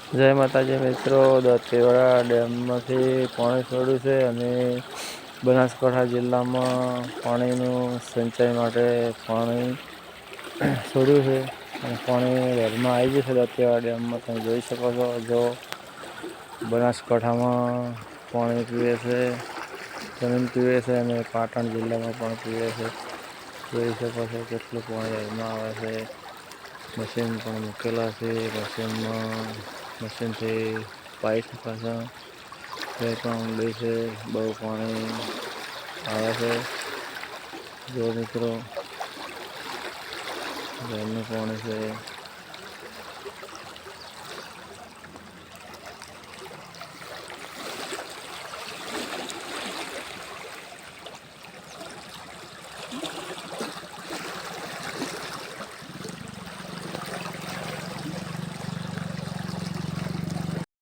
જય માતાજી મિત્રો, દત્તીવાડા ડેમમાંથી પાણી છોડ્યું છે અને બનાસકાંઠા જિલ્લામાં પાણીનું સિંચાઈ માટે પાણી છોડ્યું છે અને પાણી ઘરમાં આવી ગયું છે. દત્તીવાડા ડેમમાં તમે જોઈ શકો છો. જો બનાસકાંઠામાં પાણી પીવે છે, જમીન પીવે છે અને પાટણ જિલ્લામાં પણ પીવે છે. જોઈ શકો છો કેટલું પાણી ઘરમાં આવે છે. મશીન પણ મૂકેલા છે. મશીનથી પાઈ શકાશે. તે પણ ઊંડી છે. બહુ પાણી આવે છે. જો મિત્રો ઘરનું પાણી છે.